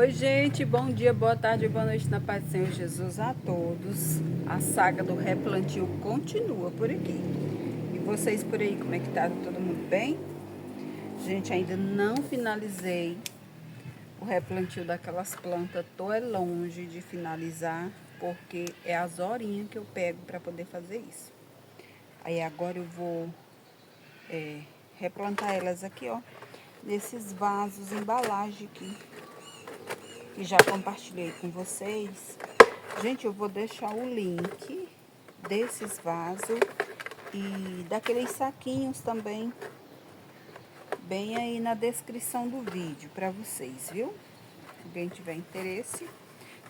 Oi, gente, bom dia, boa tarde, boa noite na paz do Senhor Jesus a todos. A saga do replantio continua por aqui. E vocês por aí, como é que tá? Todo mundo bem? Gente, ainda não finalizei o replantio daquelas plantas. Tô longe de finalizar, porque é as horinhas que eu pego para poder fazer isso. Aí agora eu vou replantar elas aqui, ó, nesses vasos, embalagem aqui, que já compartilhei com vocês. Gente, eu vou deixar o link desses vasos e daqueles saquinhos também, bem aí na descrição do vídeo para vocês, viu? Se alguém tiver interesse,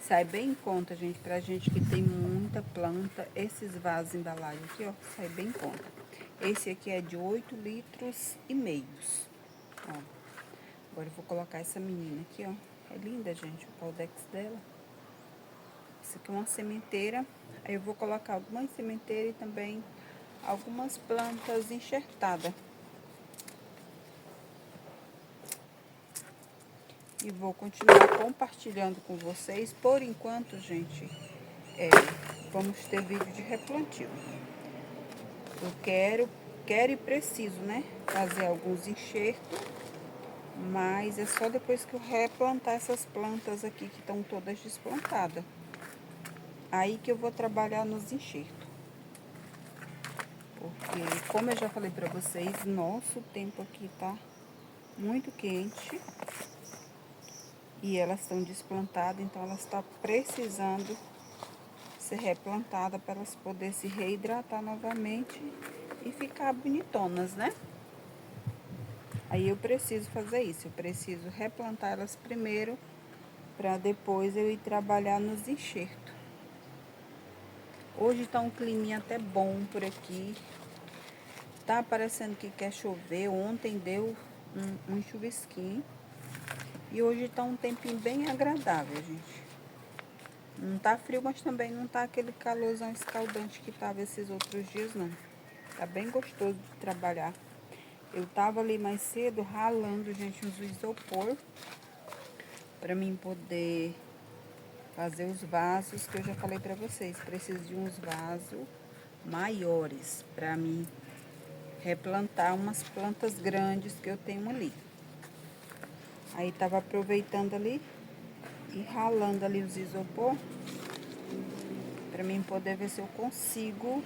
sai bem em conta, gente, pra gente que tem muita planta. Esses vasos embalados aqui, ó, sai bem em conta. Esse aqui é de 8 litros e meios, ó. Agora eu vou colocar essa menina aqui, ó. É linda, gente, o caldex dela. Isso aqui é uma sementeira. Aí eu vou colocar algumas sementeiras e também algumas plantas enxertadas. E vou continuar compartilhando com vocês. Por enquanto, gente, vamos ter vídeo de replantio. Eu quero e preciso, né, fazer alguns enxertos. Mas é só depois que eu replantar essas plantas aqui que estão todas desplantadas. Aí que eu vou trabalhar nos enxertos. Porque, como eu já falei pra vocês, nosso tempo aqui tá muito quente. E elas estão desplantadas, então elas estão precisando ser replantadas para elas poderem se reidratar novamente e ficar bonitonas, né? Aí eu preciso fazer isso, eu preciso replantar elas primeiro para depois eu ir trabalhar nos enxertos. Hoje tá um climinha até bom por aqui. Tá parecendo que quer chover. Ontem deu um chuvisquinho. E hoje tá um tempinho bem agradável, gente. Não tá frio, mas também não tá aquele calorzão escaldante que tava esses outros dias, não. Tá bem gostoso de trabalhar. Eu tava ali mais cedo ralando, gente, uns isopor pra mim poder fazer os vasos que eu já falei pra vocês. Preciso de uns vasos maiores pra mim replantar umas plantas grandes que eu tenho ali. Aí tava aproveitando ali e ralando ali os isopor pra mim poder ver se eu consigo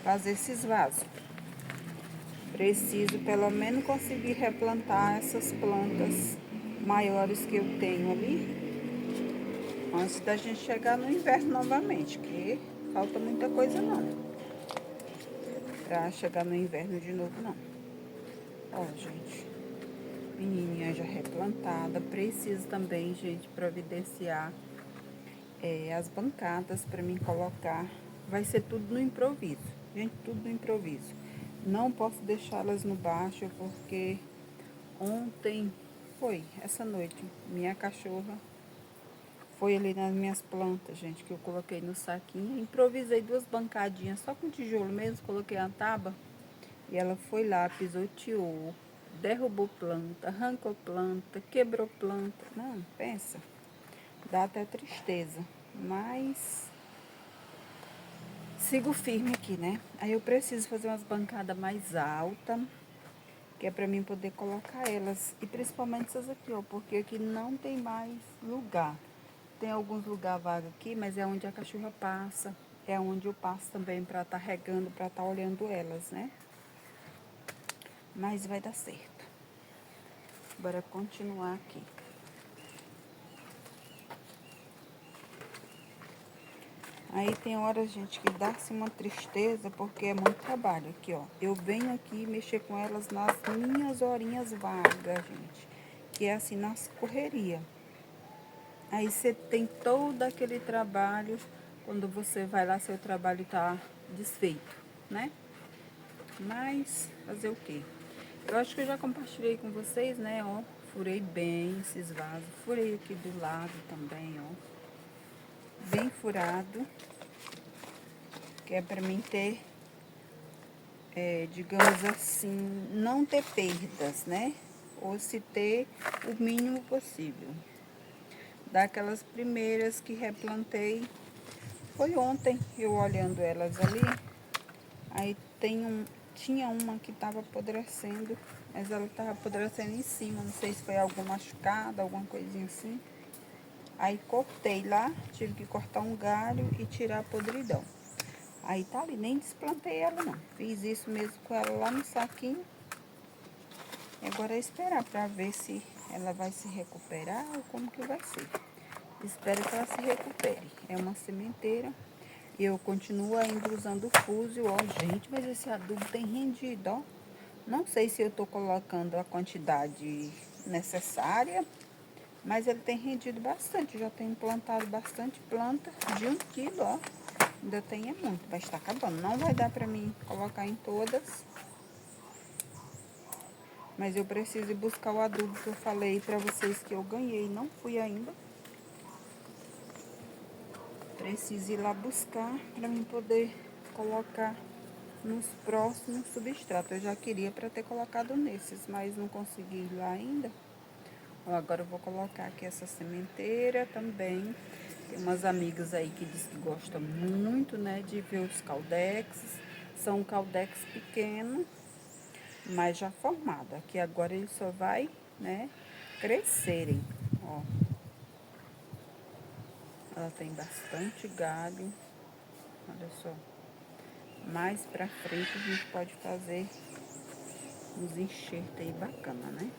fazer esses vasos. Preciso pelo menos conseguir replantar essas plantas maiores que eu tenho ali antes da gente chegar no inverno novamente, que falta muita coisa não pra chegar no inverno de novo não. Ó, gente, menininha já replantada. Preciso também, gente, providenciar as bancadas para mim colocar. Vai ser tudo no improviso, gente, tudo no improviso. Não posso deixá-las no baixo porque ontem, essa noite, minha cachorra foi ali nas minhas plantas, gente, que eu coloquei no saquinho. Improvisei duas bancadinhas só com tijolo mesmo, coloquei a tábua. E ela foi lá, pisoteou, derrubou planta, arrancou planta, quebrou planta. Não, pensa, dá até tristeza. Mas sigo firme aqui, né? Aí eu preciso fazer umas bancadas mais altas, que é pra mim poder colocar elas. E principalmente essas aqui, ó, porque aqui não tem mais lugar. Tem alguns lugares vagos aqui, mas é onde a cachorra passa. É onde eu passo também pra tá regando, pra tá olhando elas, né? Mas vai dar certo. Bora continuar aqui. Aí tem horas, gente, que dá-se uma tristeza, porque é muito trabalho. Aqui, ó. Eu venho aqui mexer com elas nas minhas horinhas vagas, gente. Que é assim, nas correrias. Aí você tem todo aquele trabalho, quando você vai lá, seu trabalho tá desfeito, né? Mas, fazer o quê? Eu acho que eu já compartilhei com vocês, né, ó. Furei bem esses vasos. Furei aqui do lado também, ó. Bem furado. Que é pra mim ter, digamos assim, não ter perdas, né? Ou se ter o mínimo possível. daquelas primeiras que replantei. Foi ontem, eu olhando elas ali, aí tinha uma que estava apodrecendo, mas ela estava apodrecendo em cima, não sei se foi algum machucado, alguma coisinha assim. Aí cortei lá, tive que cortar um galho e tirar a podridão. Aí tá ali, nem desplantei ela não. Fiz isso mesmo com ela lá no saquinho. E agora é esperar pra ver se ela vai se recuperar ou como que vai ser. Espero que ela se recupere. É uma sementeira. E eu continuo ainda usando o fúsio, ó. Gente, mas esse adubo tem rendido, ó. Não sei se eu tô colocando a quantidade necessária, mas ele tem rendido bastante. Já tenho plantado bastante planta de 1 quilo, ó. Ainda tem muito, vai estar acabando. Não vai dar pra mim colocar em todas. Mas eu preciso ir buscar o adubo que eu falei pra vocês que eu ganhei. Não fui ainda. Preciso ir lá buscar pra mim poder colocar nos próximos substratos. Eu já queria pra ter colocado nesses, mas não consegui ir lá ainda. Ó, agora eu vou colocar aqui essa sementeira também. Tem umas amigas aí que diz que gostam muito, né, de ver os caldex. São caldex pequeno, mas já formado. Aqui agora ele só vai, né, crescerem, ó. Ela tem bastante galho. Olha só. Mais pra frente a gente pode fazer uns enxertos aí bacana, né?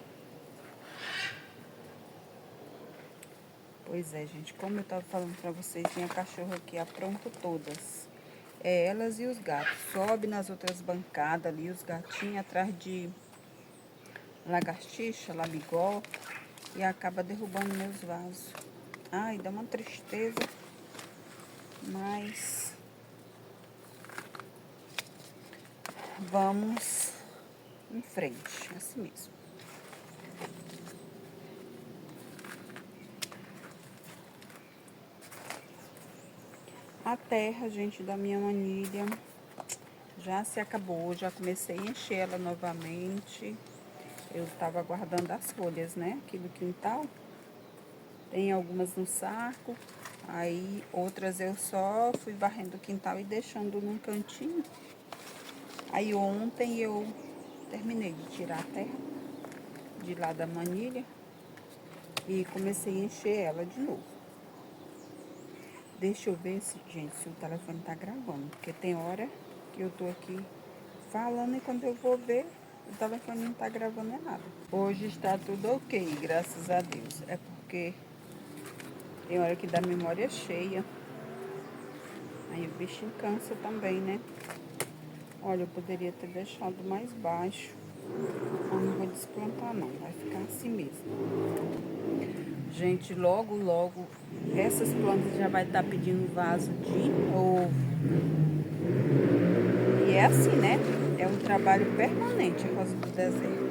Pois é, gente, como eu tava falando pra vocês, minha cachorra aqui apronta todas. É elas e os gatos. Sobe nas outras bancadas ali, os gatinhos atrás de lagartixa, labigol, e acaba derrubando meus vasos. Ai, dá uma tristeza, mas vamos em frente, assim mesmo. A terra, gente, da minha manilha já se acabou, já comecei a encher ela novamente. Eu estava guardando as folhas, né, aqui do quintal. Tem algumas no saco, aí outras eu só fui varrendo o quintal e deixando num cantinho. Aí ontem eu terminei de tirar a terra de lá da manilha e comecei a encher ela de novo. Deixa eu ver, gente, se o telefone tá gravando, porque tem hora que eu tô aqui falando e quando eu vou ver, o telefone não tá gravando é nada. Hoje está tudo ok, graças a Deus. É porque tem hora que dá memória cheia. Aí o bichinho cansa também, né? Olha, eu poderia ter deixado mais baixo. Eu não vou desplantar não, vai ficar assim mesmo. Gente, logo, logo, essas plantas já vai estar pedindo vaso de novo. E é assim, né? É um trabalho permanente a rosa do deserto.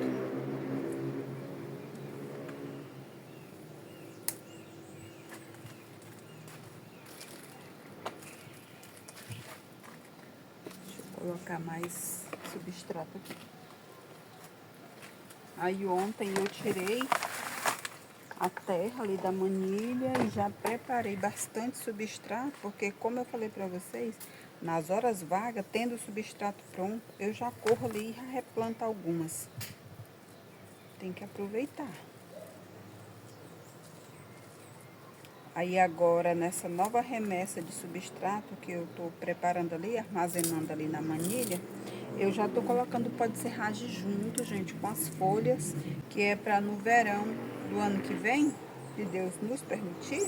Deixa eu colocar mais substrato aqui. Aí ontem eu tirei a terra ali da manilha e já preparei bastante substrato, porque como eu falei pra vocês, nas horas vagas, tendo o substrato pronto, eu já corro ali e replanto algumas. Tem que aproveitar. Aí agora, nessa nova remessa de substrato que eu tô preparando ali, armazenando ali na manilha, eu já tô colocando pó de serragem junto, gente, com as folhas, que é para no verão do ano que vem, se Deus nos permitir,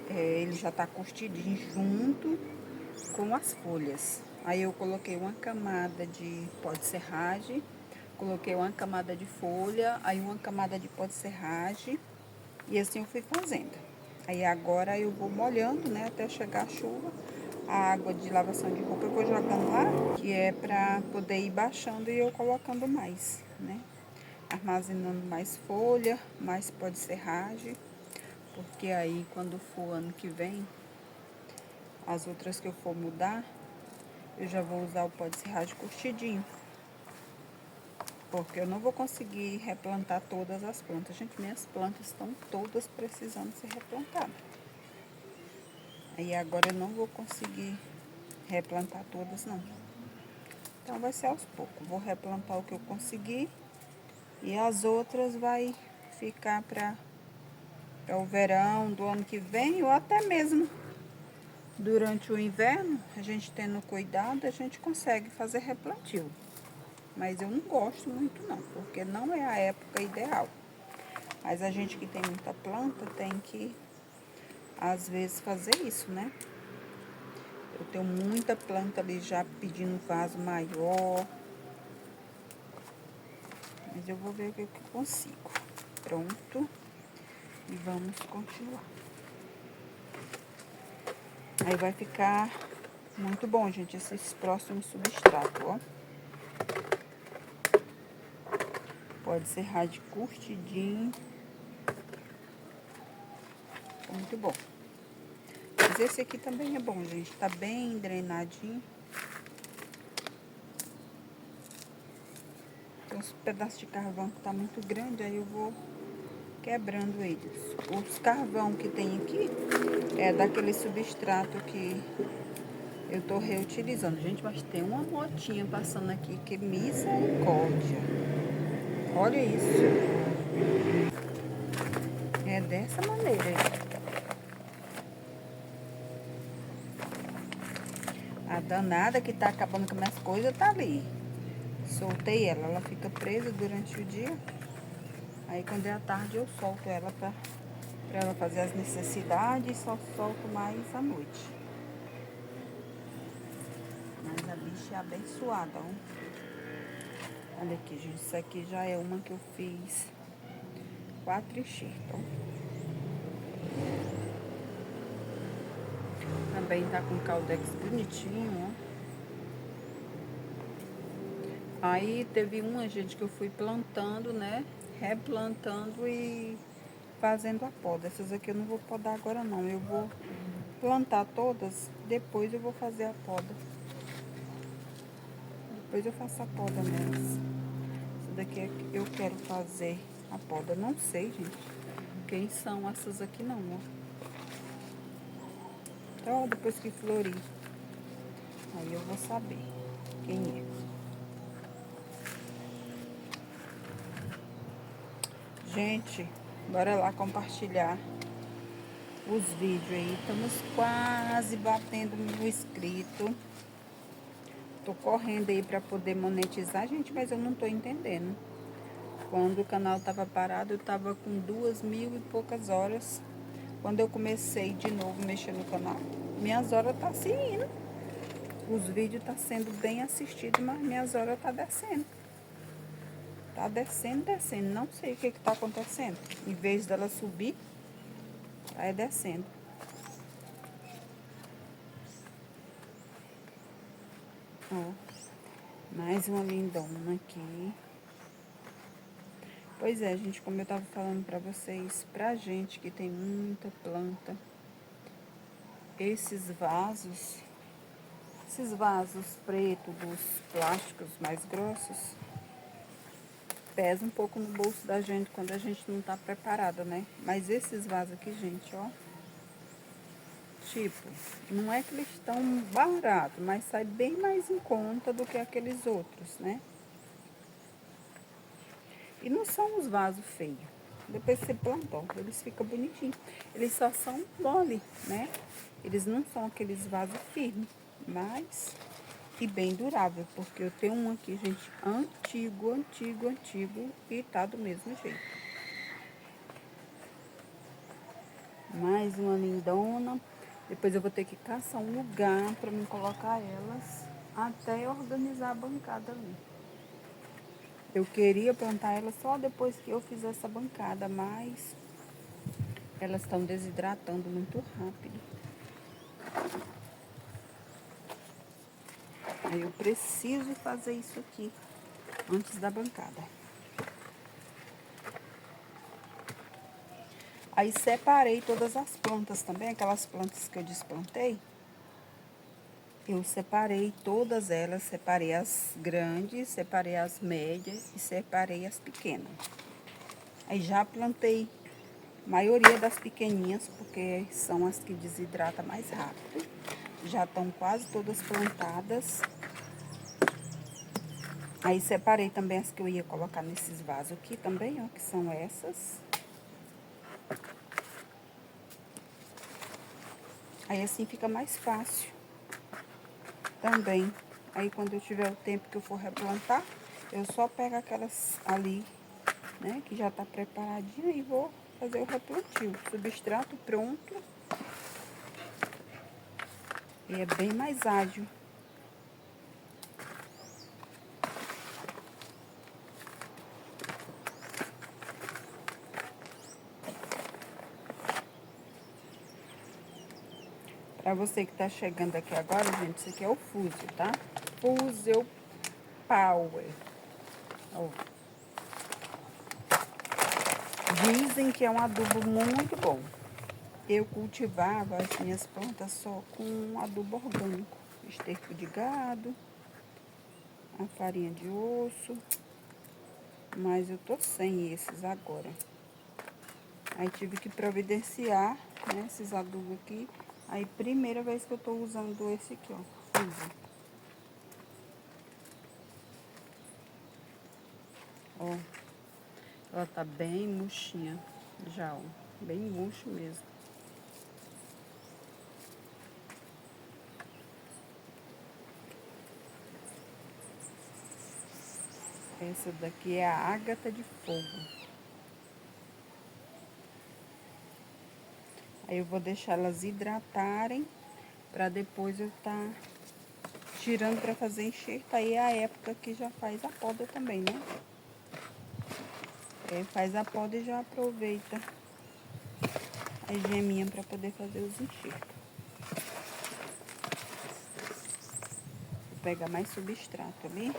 ele já tá curtidinho junto com as folhas. Aí eu coloquei uma camada de pó de serragem, coloquei uma camada de folha, aí uma camada de pó de serragem, e assim eu fui fazendo. Aí agora eu vou molhando, né, até chegar a chuva. A água de lavação de roupa eu vou jogando lá, que é pra poder ir baixando e eu colocando mais, né? Armazenando mais folha, mais pó de serragem, porque aí quando for ano que vem, as outras que eu for mudar, eu já vou usar o pó de serragem curtidinho. Porque eu não vou conseguir replantar todas as plantas. Gente, minhas plantas estão todas precisando ser replantadas. Aí agora eu não vou conseguir replantar todas, não. Então vai ser aos poucos. Vou replantar o que eu conseguir. E as outras vai ficar para o verão do ano que vem. Ou até mesmo durante o inverno. A gente tendo cuidado, a gente consegue fazer replantio. Mas eu não gosto muito não, porque não é a época ideal. Mas a gente que tem muita planta tem que, às vezes, fazer isso, né? Eu tenho muita planta ali já pedindo vaso maior. Mas eu vou ver o que eu consigo. Pronto. E vamos continuar. Aí vai ficar muito bom, gente, esses próximos substratos, ó. Pode ser rádio curtidinho. Muito bom. Mas esse aqui também é bom, gente. Tá bem drenadinho. Tem uns pedaços de carvão que tá muito grande, aí eu vou quebrando eles. Os carvão que tem aqui é daquele substrato que eu tô reutilizando. Gente, mas tem uma motinha passando aqui, que misericórdia. Olha isso. É dessa maneira aí. A danada que tá acabando com minhas coisas tá ali. Soltei ela, ela fica presa durante o dia. Aí quando é à tarde eu solto ela pra ela fazer as necessidades e só solto mais à noite. Mas a bicha é abençoada, ó. Olha aqui, gente, isso aqui já é uma que eu fiz 4 enxertos, ó. Também tá com caldex bonitinho, ó. Aí teve uma, gente, que eu fui plantando, né? Replantando e fazendo a poda. Essas aqui eu não vou podar agora, não. Eu vou plantar todas, depois eu vou fazer a poda. Depois eu faço a poda nelas. Essa daqui eu quero fazer a poda. Não sei, gente, quem são essas aqui não, ó. Então, depois que florir, aí eu vou saber quem é. Gente, bora lá compartilhar os vídeos aí. Estamos quase batendo 1000 inscritos. Tô correndo aí pra poder monetizar, gente, mas eu não tô entendendo. Quando o canal tava parado, eu tava com 2000 e poucas horas. Quando eu comecei de novo mexer no canal, minhas horas tá se indo. Os vídeos tá sendo bem assistidos, mas minhas horas tá descendo. Tá descendo, descendo. Não sei o que que tá acontecendo. Em vez dela subir, tá descendo. Ó, mais uma lindona aqui. Pois é, gente, como eu tava falando pra vocês, pra gente que tem muita planta, esses vasos pretos, dos plásticos mais grossos, pesa um pouco no bolso da gente quando a gente não tá preparada, né? Mas esses vasos aqui, gente, ó, tipo, não é que eles estão baratos, mas sai bem mais em conta do que aqueles outros, né? E não são os vasos feios. Depois que você planta, ó, eles ficam bonitinhos. Eles só são mole, né? Eles não são aqueles vasos firmes, mas e bem durável, porque eu tenho um aqui, gente, antigo, e tá do mesmo jeito. Mais uma lindona. Depois eu vou ter que caçar um lugar pra me colocar elas até organizar a bancada ali. Eu queria plantar elas só depois que eu fizer essa bancada, mas elas estão desidratando muito rápido. Aí eu preciso fazer isso aqui antes da bancada. Aí separei todas as plantas também, aquelas plantas que eu desplantei. Eu separei todas elas, separei as grandes, separei as médias e separei as pequenas. Aí já plantei a maioria das pequeninhas, porque são as que desidratam mais rápido. Já estão quase todas plantadas. Aí separei também as que eu ia colocar nesses vasos aqui também, ó, que são essas. Aí assim fica mais fácil também. Aí quando eu tiver o tempo que eu for replantar, eu só pego aquelas ali, né, que já tá preparadinha e vou fazer o replantio. Substrato pronto. E é bem mais ágil. Pra você que tá chegando aqui agora, gente, isso aqui é o Fusel, tá? Fusel Power. Ó. Dizem que é um adubo muito bom. Eu cultivava as minhas plantas só com adubo orgânico. Esterco de gado, a farinha de osso. Mas eu tô sem esses agora. Aí tive que providenciar, né, esses adubos aqui. Aí primeira vez que eu tô usando esse aqui, ó. Fusel. Ó. Ela tá bem murchinha já, ó. Bem murcho mesmo. Essa daqui é a ágata de fogo. Aí eu vou deixar elas hidratarem pra depois eu tá tirando pra fazer enxerto. Aí é a época que já faz a poda também, né? É, faz a poda e já aproveita a geminha pra poder fazer os enxertos. Vou pegar mais substrato ali.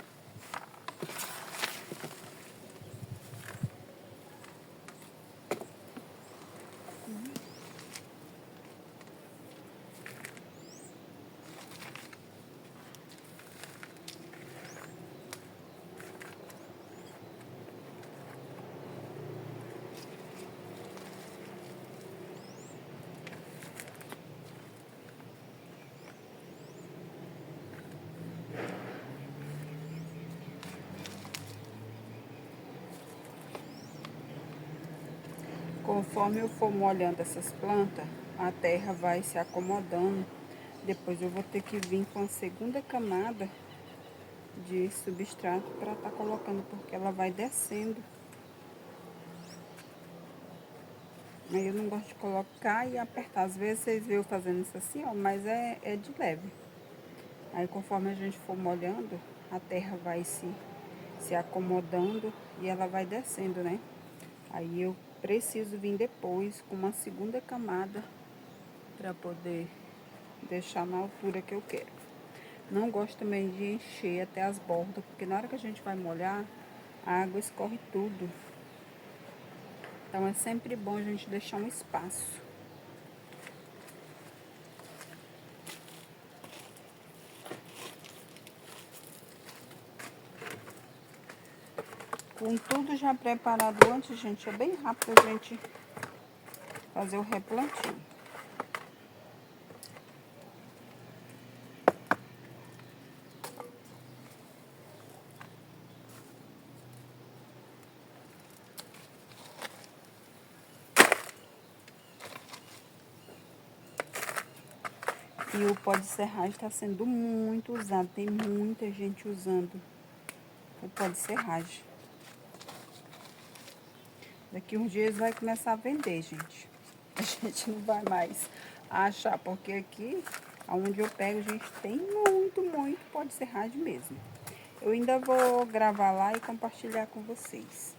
Conforme eu for molhando essas plantas, a terra vai se acomodando. Depois eu vou ter que vir com a segunda camada de substrato para estar colocando, porque ela vai descendo. Aí eu não gosto de colocar e apertar. Às vezes vocês veem eu fazendo isso assim, ó, mas é de leve. Aí conforme a gente for molhando, a terra vai se acomodando e ela vai descendo, né? Aí eu preciso vir depois com uma segunda camada para poder deixar na altura que eu quero. Não gosto também de encher até as bordas, porque na hora que a gente vai molhar, a água escorre tudo. Então é sempre bom a gente deixar um espaço. Com tudo já preparado antes, gente, é bem rápido a gente fazer o replantio. E o pó de serragem está sendo muito usado, tem muita gente usando o pó de serragem. Daqui uns dias vai começar a vender, gente. A gente não vai mais achar, porque aqui, onde eu pego, gente, tem muito pó de serragem mesmo. Eu ainda vou gravar lá e compartilhar com vocês.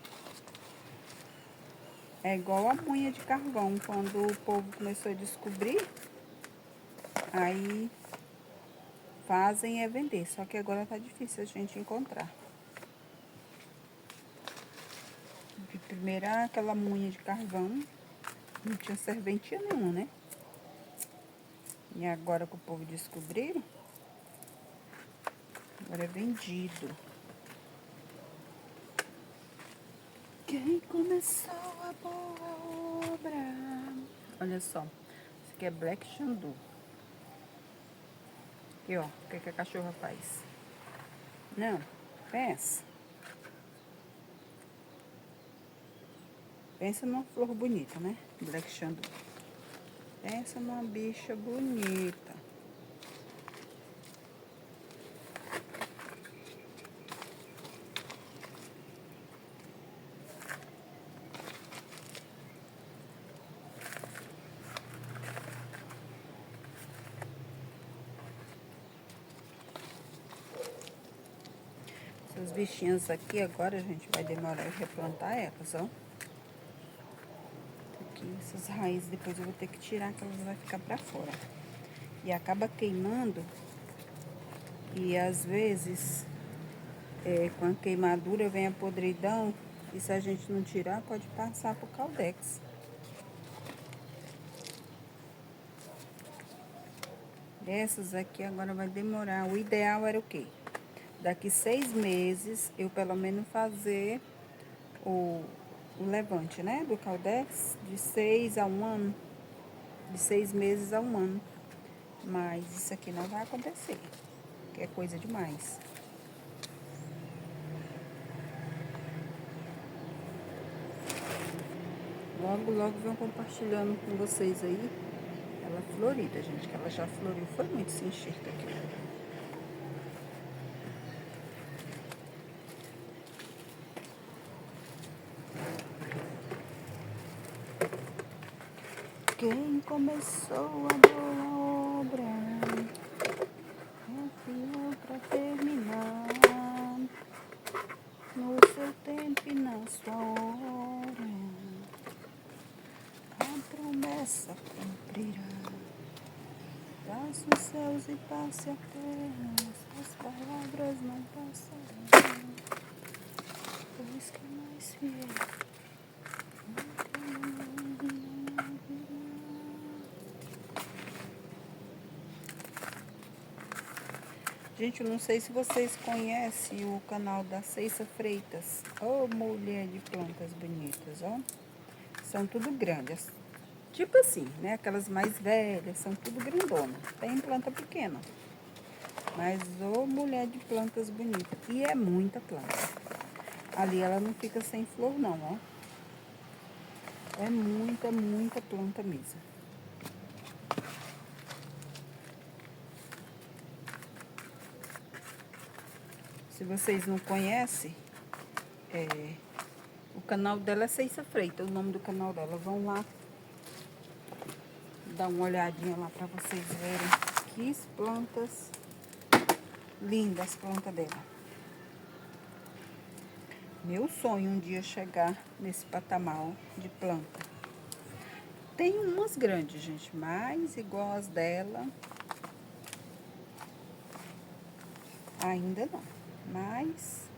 É igual a munha de carvão, quando o povo começou a descobrir, aí fazem é vender, só que agora tá difícil a gente encontrar. De primeira, aquela munha de carvão, não tinha serventia nenhuma, né? E agora que o povo descobriram, Agora é vendido. Quem começou a boa obra? Olha só. Esse aqui é Black Xandu. Aqui, ó. O que a cachorra faz? Não. Pensa. Pensa numa flor bonita, né? Black Xandu. Pensa numa bicha bonita. Essas bichinhas aqui agora, a gente vai demorar a replantar elas, ó. Aqui, essas raízes depois eu vou ter que tirar, que elas vão ficar pra fora. E acaba queimando. E às vezes, com a queimadura vem a podridão. E se a gente não tirar, pode passar pro Caldex. Essas aqui agora vai demorar. O ideal era o quê? Daqui 6 meses, eu pelo menos fazer o levante, né? Do Caldex, de 6 a 1 ano. De 6 meses a 1 ano. Mas isso aqui não vai acontecer. Que é coisa demais. Logo, logo venho compartilhando com vocês aí. Ela é florida, gente, que ela já floriu. Foi muito esse enxerto aqui. Quem começou a boa obra é fiel pra terminar. No seu tempo e na sua hora, a promessa cumprirá. Passe os céus e passe a terra, suas palavras não passarão. Pois que mais fiel. Gente, eu não sei se vocês conhecem o canal da Ceissa Freitas. Ô, mulher de plantas bonitas, ó. São tudo grandes. Tipo assim, né? Aquelas mais velhas, são tudo grandona. Tem planta pequena. Mas, ô, mulher de plantas bonitas. E é muita planta. Ali ela não fica sem flor, não, ó. É muita, muita planta mesmo. Se vocês não conhecem, o canal dela é Ceissa Freitas, o nome do canal dela. Vão lá, dar uma olhadinha lá pra vocês verem que plantas lindas, as plantas dela. Meu sonho um dia chegar nesse patamar de planta. Tem umas grandes, gente, mas igual as dela, ainda não. Mas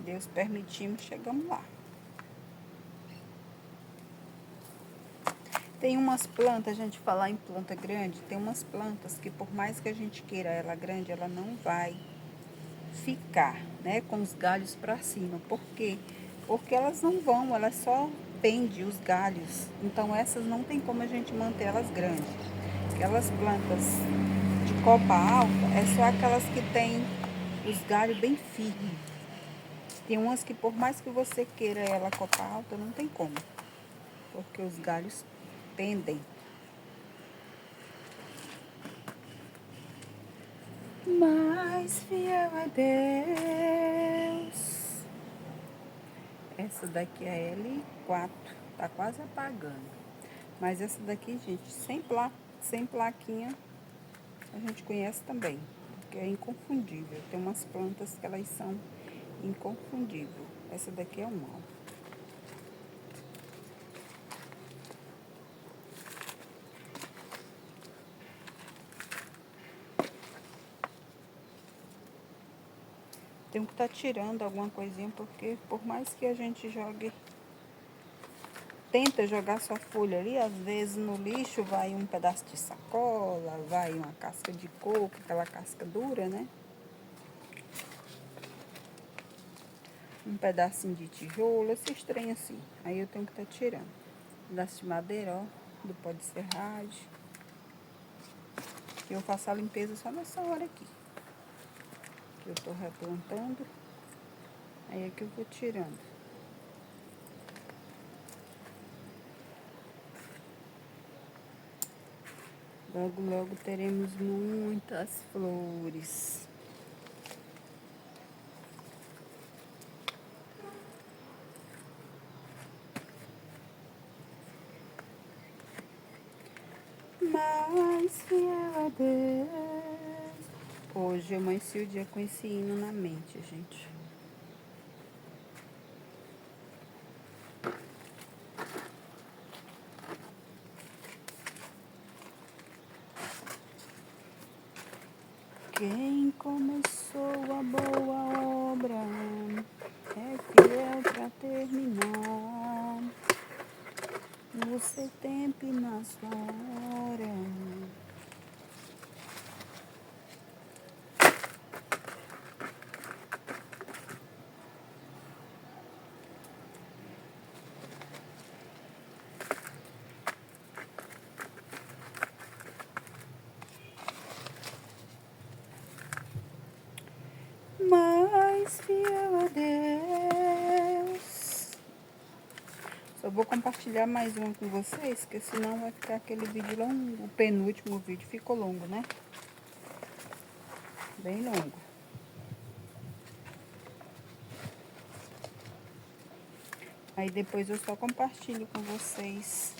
Deus permitindo, chegamos lá. Tem umas plantas, a gente falar em planta grande, tem umas plantas que por mais que a gente queira ela grande, ela não vai ficar, né, com os galhos para cima. Por quê? Porque elas não vão, elas só pendem os galhos. Então essas não tem como a gente manter elas grandes. Aquelas plantas de copa alta é só aquelas que tem os galhos bem firmes. Tem umas que por mais que você queira ela copa alta, não tem como. Porque os galhos pendem. Mais fiel a Deus. Essa daqui é L4, tá quase apagando. Mas essa daqui, gente, sem plaquinha, a gente conhece também, porque é inconfundível. Tem umas plantas que elas são inconfundíveis. Essa daqui é uma. Tem que estar tirando alguma coisinha, porque por mais que a gente jogue, tenta jogar sua folha ali, às vezes no lixo vai um pedaço de sacola, vai uma casca de coco, aquela casca dura, né? um pedacinho de tijolo, esse trem assim. Aí eu tenho que estar tirando. Pedaço de madeira, ó, do pó de serragem. Eu faço a limpeza só nessa hora aqui. Que eu tô replantando. Aí é que eu vou tirando. Logo, logo teremos muitas flores. Mais fiel a Deus. Hoje eu amanheci o dia com esse hino na mente, gente. Quem começou a boa obra é fiel pra terminar. No seu tempo e na sua hora. Mais fiel a Deus. Só vou compartilhar mais uma com vocês, porque senão vai ficar aquele vídeo longo. O penúltimo vídeo ficou longo, né? Bem longo. Aí depois eu só compartilho com vocês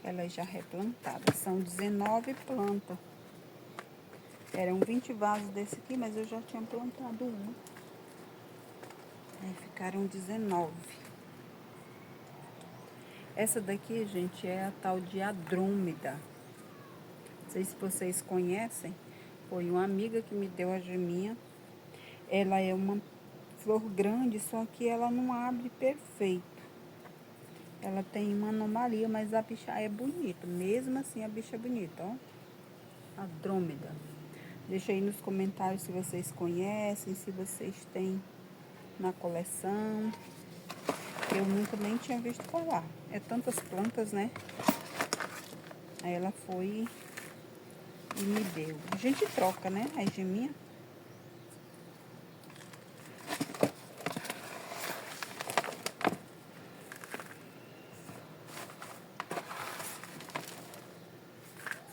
elas já replantadas. São 19 plantas. Eram 20 vasos desse aqui, mas eu já tinha plantado um. Aí ficaram 19. Essa daqui, gente, é a tal de Andrômeda. Não sei se vocês conhecem. Foi uma amiga que me deu a geminha. Ela é uma flor grande, só que ela não abre perfeito. Ela tem uma anomalia, mas a bicha é bonita. Mesmo assim, a bicha é bonita, ó. Andrômeda. Deixa aí nos comentários se vocês conhecem, se vocês têm na coleção. Eu nunca nem tinha visto falar. É tantas plantas, né? Aí ela foi e me deu. A gente troca, né? A geminha.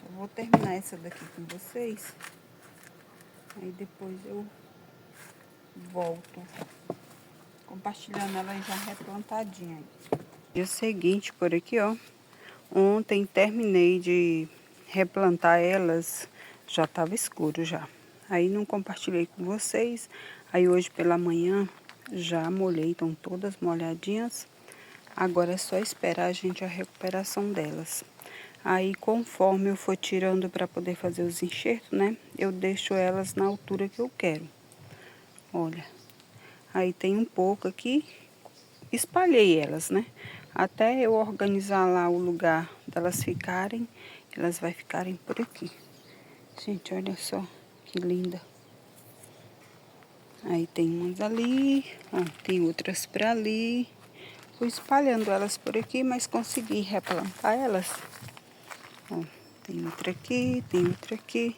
Só vou terminar essa daqui com vocês. Aí depois eu volto compartilhando ela já replantadinha. Dia seguinte, por aqui, ó. Ontem terminei de replantar elas, já estava escuro já. Aí não compartilhei com vocês. Aí hoje pela manhã já molhei, estão todas molhadinhas. Agora é só esperar a gente a recuperação delas. Aí conforme eu for tirando para poder fazer os enxertos, né? Eu deixo elas na altura que eu quero. Olha, aí tem um pouco aqui, espalhei elas, né? Até eu organizar lá o lugar delas ficarem, elas vai ficarem por aqui. Gente, olha só que linda. Aí tem umas ali, ó, tem outras pra ali. Fui espalhando elas por aqui, mas consegui replantar elas. Ó, tem outra aqui, tem outra aqui.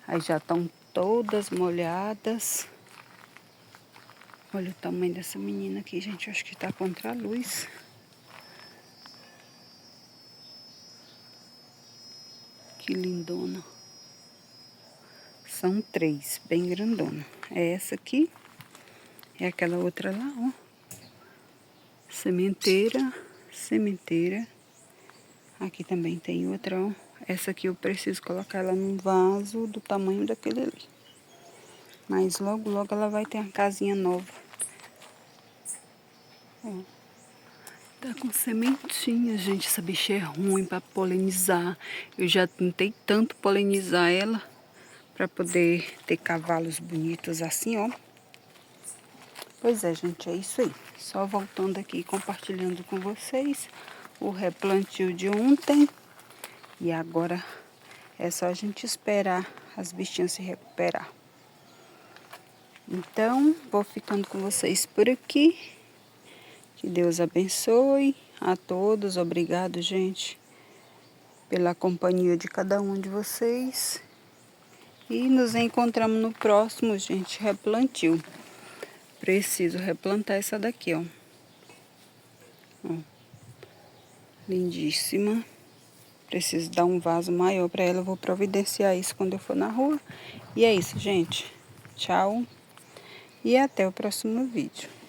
Aí já estão todas molhadas. Olha o tamanho dessa menina aqui, gente. Eu acho que tá contra a luz. Que lindona. São 3, bem grandona. É essa aqui. É aquela outra lá, ó. Sementeira, sementeira. Aqui também tem outra, ó. Essa aqui eu preciso colocar ela num vaso do tamanho daquele ali. Mas logo, logo ela vai ter uma casinha nova. Ó. Tá com sementinha, gente. Essa bicha é ruim pra polinizar. Eu já tentei tanto polinizar ela pra poder ter cavalos bonitos assim, ó. Pois é, gente, é isso aí. Só voltando aqui, compartilhando com vocês o replantio de ontem. E agora é só a gente esperar as bichinhas se recuperar. Então, vou ficando com vocês por aqui. Que Deus abençoe a todos. Obrigado, gente, pela companhia de cada um de vocês. E nos encontramos no próximo, gente, replantio. Preciso replantar essa daqui, ó. Ó. Lindíssima. Preciso dar um vaso maior para ela. Eu vou providenciar isso quando eu for na rua. E é isso, gente. Tchau. E até o próximo vídeo.